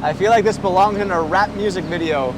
I feel like this belongs in a rap music video.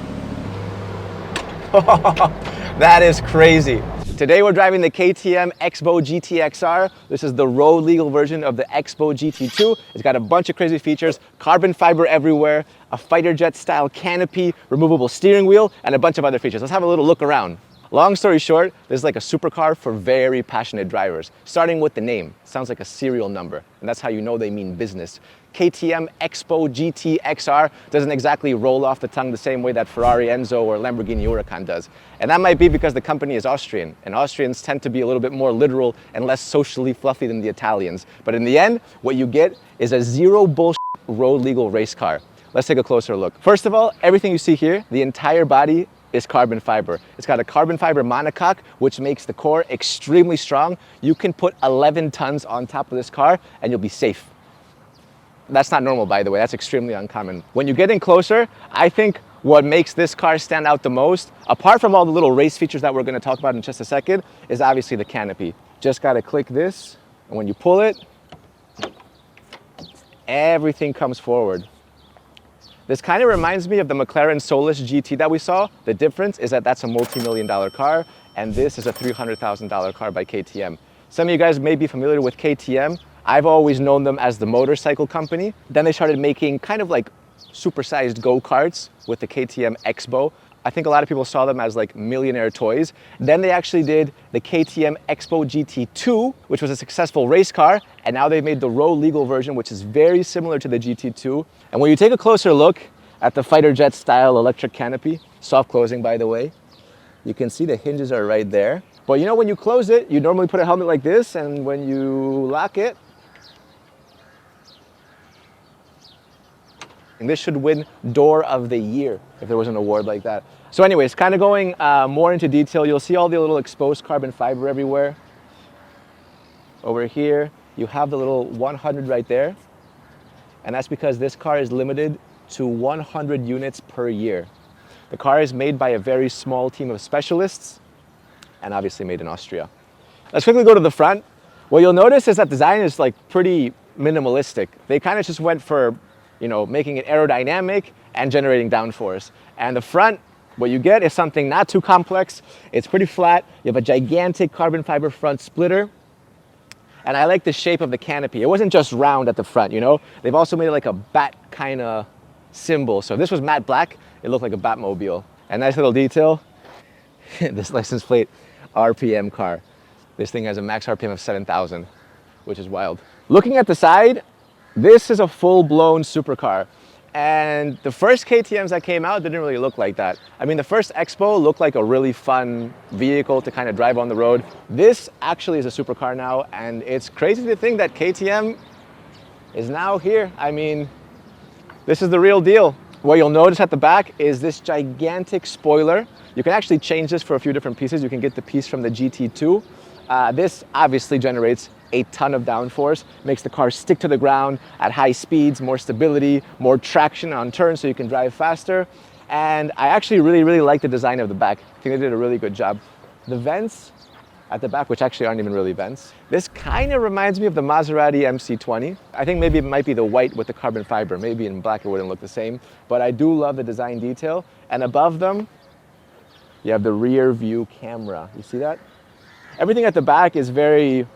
That is crazy. Today we're driving the KTM X-BOW GT-XR. This is the road legal version of the X-BOW GT2. It's got a bunch of crazy features, carbon fiber everywhere, a fighter jet style canopy, removable steering wheel, and a bunch of other features. Let's have a little look around. Long story short, this is like a supercar for very passionate drivers. Starting with the name, sounds like a serial number, and that's how you know they mean business. KTM X-BOW GT-XR doesn't exactly roll off the tongue the same way that Ferrari Enzo or Lamborghini Huracan does. And that might be because the company is Austrian, and Austrians tend to be a little bit more literal and less socially fluffy than the Italians. But in the end, what you get is a zero bullshit road legal race car. Let's take a closer look. First of all, everything you see here, the entire body is carbon fiber. It's got a carbon fiber monocoque, which makes the core extremely strong. You can put 11 tons on top of this car and you'll be safe. That's not normal, by the way. That's extremely uncommon. When you get in closer, I think what makes this car stand out the most, apart from all the little race features that we're going to talk about in just a second, is obviously the canopy. Just got to click this, and when you pull it, everything comes forward. This kind of reminds me of the McLaren Solus GT that we saw. The difference is that that's a multi-million-dollar car, and this is a $300,000 car by KTM. Some of you guys may be familiar with KTM. I've always known them as the motorcycle company. Then they started making kind of like supersized go-karts with the KTM X-BOW. I think a lot of people saw them as like millionaire toys. Then they actually did the KTM X-BOW GT2, which was a successful race car. And now they've made the road legal version, which is very similar to the GT2. And when you take a closer look at the fighter jet style electric canopy, soft closing by the way, you can see the hinges are right there. But you know, when you close it, you normally put a helmet like this, and when you lock it, and this should win Door of the Year if there was an award like that. So anyways, kind of going more into detail, you'll see all the little exposed carbon fiber everywhere. Over here, you have the little 100 right there. And that's because this car is limited to 100 units per year. The car is made by a very small team of specialists and obviously made in Austria. Let's quickly go to the front. What you'll notice is that design is like pretty minimalistic. They kind of just went for, you know, making it aerodynamic and generating downforce. And the front, what you get is something not too complex. It's pretty flat. You have a gigantic carbon fiber front splitter. And I like the shape of the canopy. It wasn't just round at the front, you know? They've also made it like a bat kind of symbol. So if this was matte black, it looked like a Batmobile. And nice little detail, this license plate, RPM car. This thing has a max RPM of 7,000, which is wild. Looking at the side, this is a full-blown supercar. And the first KTMs that came out didn't really look like that. I mean, the first X-BOW looked like a really fun vehicle to kind of drive on the road. This actually is a supercar now, and it's crazy to think that KTM is now here. I mean, this is the real deal. What you'll notice at the back is this gigantic spoiler. You can actually change this for a few different pieces. You can get the piece from the GT2. This obviously generates a ton of downforce, makes the car stick to the ground at high speeds, more stability, more traction on turns so you can drive faster. And I actually really like the design of the back. I think they did a really good job. The vents at the back, which actually aren't even really vents. This kind of reminds me of the Maserati MC20. I think maybe it might be the white with the carbon fiber. Maybe in black it wouldn't look the same, but I do love the design detail. And above them, you have the rear view camera. You see that? Everything at the back is very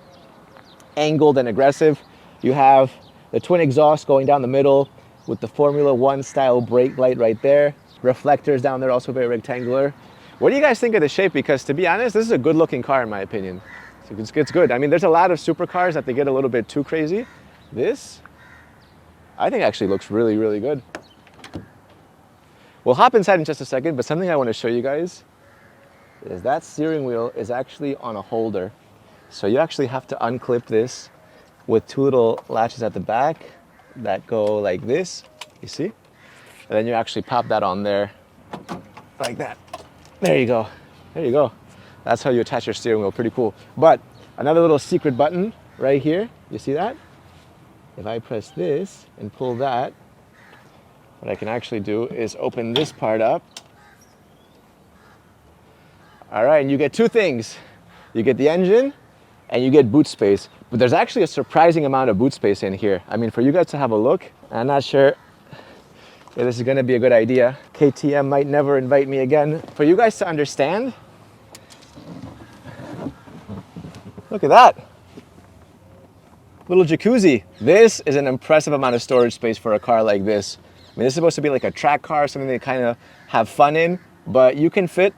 angled and aggressive. You have the twin exhaust going down the middle with the Formula One style brake light right there. Reflectors down there, also very rectangular. What do you guys think of the shape? Because to be honest, this is a good looking car in my opinion. It's good. I mean, there's a lot of supercars that they get a little bit too crazy. This, I think actually looks really good. We'll hop inside in just a second, but something I want to show you guys is that steering wheel is actually on a holder. So you actually have to unclip this with two little latches at the back that go like this, you see? And then you actually pop that on there like that. There you go. There you go. That's how you attach your steering wheel. Pretty cool. But another little secret button right here. You see that? If I press this and pull that, what I can actually do is open this part up. All right, and you get two things. You get the engine and you get boot space. But there's actually a surprising amount of boot space in here. I mean, for you guys to have a look, I'm not sure Yeah, this is gonna be a good idea. KTM might never invite me again. For you guys to understand, look at that. Little jacuzzi. This is an impressive amount of storage space for a car like this. I mean, this is supposed to be like a track car, something they kind of have fun in, but you can fit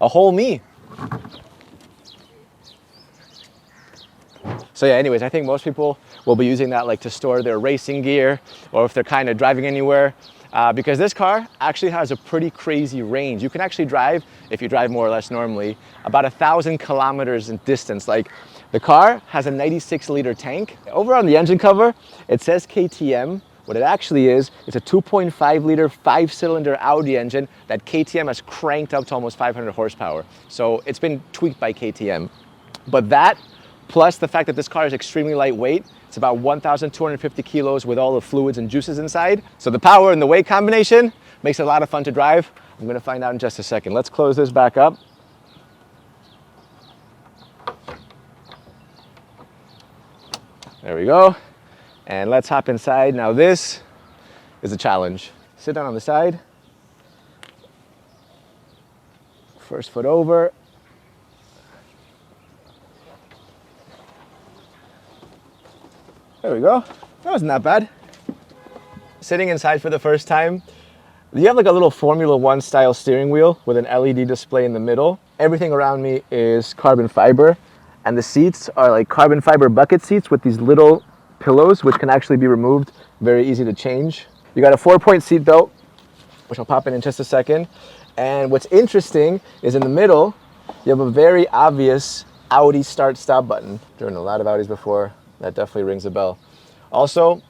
a whole me. So yeah, anyways, I think most people will be using that like to store their racing gear, or if they're kind of driving anywhere, because this car actually has a pretty crazy range. You can actually drive, if you drive more or less normally, about 1,000 kilometers in distance. Like, the car has a 96-liter tank. Over on the engine cover, it says KTM. What it actually is, it's a 2.5-liter, 5-cylinder Audi engine that KTM has cranked up to almost 500 horsepower. So it's been tweaked by KTM. But that, plus the fact that this car is extremely lightweight, it's about 1,250 kilos with all the fluids and juices inside. So the power and the weight combination makes it a lot of fun to drive. I'm gonna find out in just a second. Let's close this back up. There we go. And let's hop inside. Now this is a challenge. Sit down on the side. First foot over. There we go. That wasn't that bad. Sitting inside for the first time. You have like a little Formula One style steering wheel with an LED display in the middle. Everything around me is carbon fiber, and the seats are like carbon fiber bucket seats with these little pillows, which can actually be removed. Very easy to change. You got a 4-point seat belt, which I'll pop in just a second. And what's interesting is in the middle, you have a very obvious Audi start-stop button. Driven a lot of Audis before. That definitely rings a bell. Also,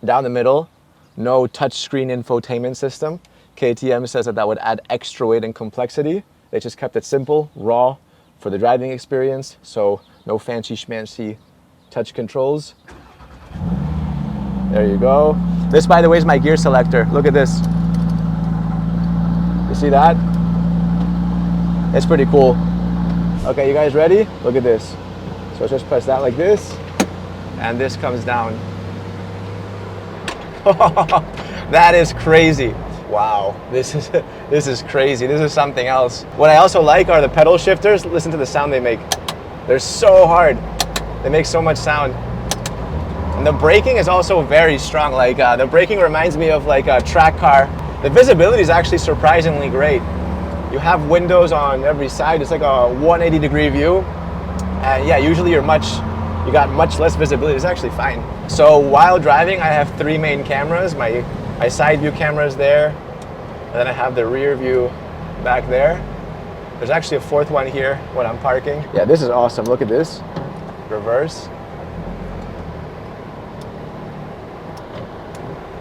down the middle, no touchscreen infotainment system. KTM says that that would add extra weight and complexity. They just kept it simple, raw for the driving experience. So no fancy schmancy touch controls. There you go. This, by the way, is my gear selector. Look at this. You see that? It's pretty cool. Okay, you guys ready? Look at this. So just press that like this, and this comes down. That is crazy. Wow, this is crazy. This is something else. What I also like are the pedal shifters. Listen to the sound they make. They're so hard. They make so much sound. And the braking is also very strong. Like the braking reminds me of like a track car. The visibility is actually surprisingly great. You have windows on every side. It's like a 180-degree view. And yeah, usually you got much less visibility. It's actually fine. So while driving, I have 3 main cameras. My side view camera is there, and then I have the rear view back there. There's actually a 4th one here when I'm parking. Yeah, this is awesome. Look at this. Reverse.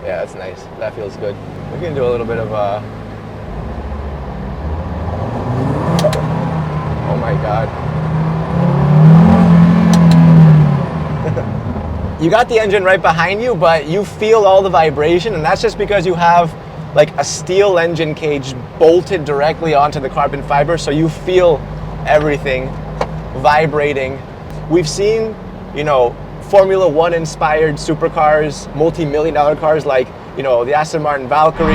Yeah, that's nice. That feels good. We can do a little bit of a... Oh my God. You got the engine right behind you, but you feel all the vibration, and that's just because you have like a steel engine cage bolted directly onto the carbon fiber, so you feel everything vibrating. We've seen, you know, Formula One inspired supercars, multi-million-dollar cars like, you know, the Aston Martin Valkyrie,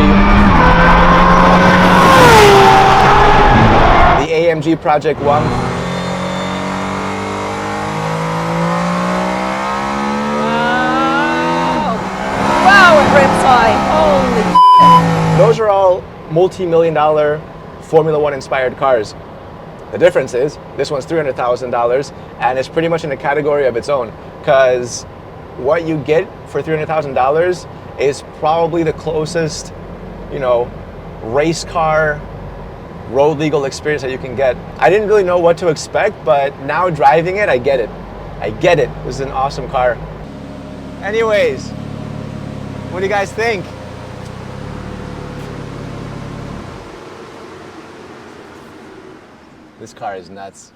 the AMG Project One. Holy. Those are all multi-million-dollar Formula One inspired cars. The difference is this one's $300,000, and it's pretty much in a category of its own, because what you get for $300,000 is probably the closest, you know, race car, road legal experience that you can get. I didn't really know what to expect, but now driving it, I get it. I get it. This is an awesome car. Anyways, what do you guys think? This car is nuts.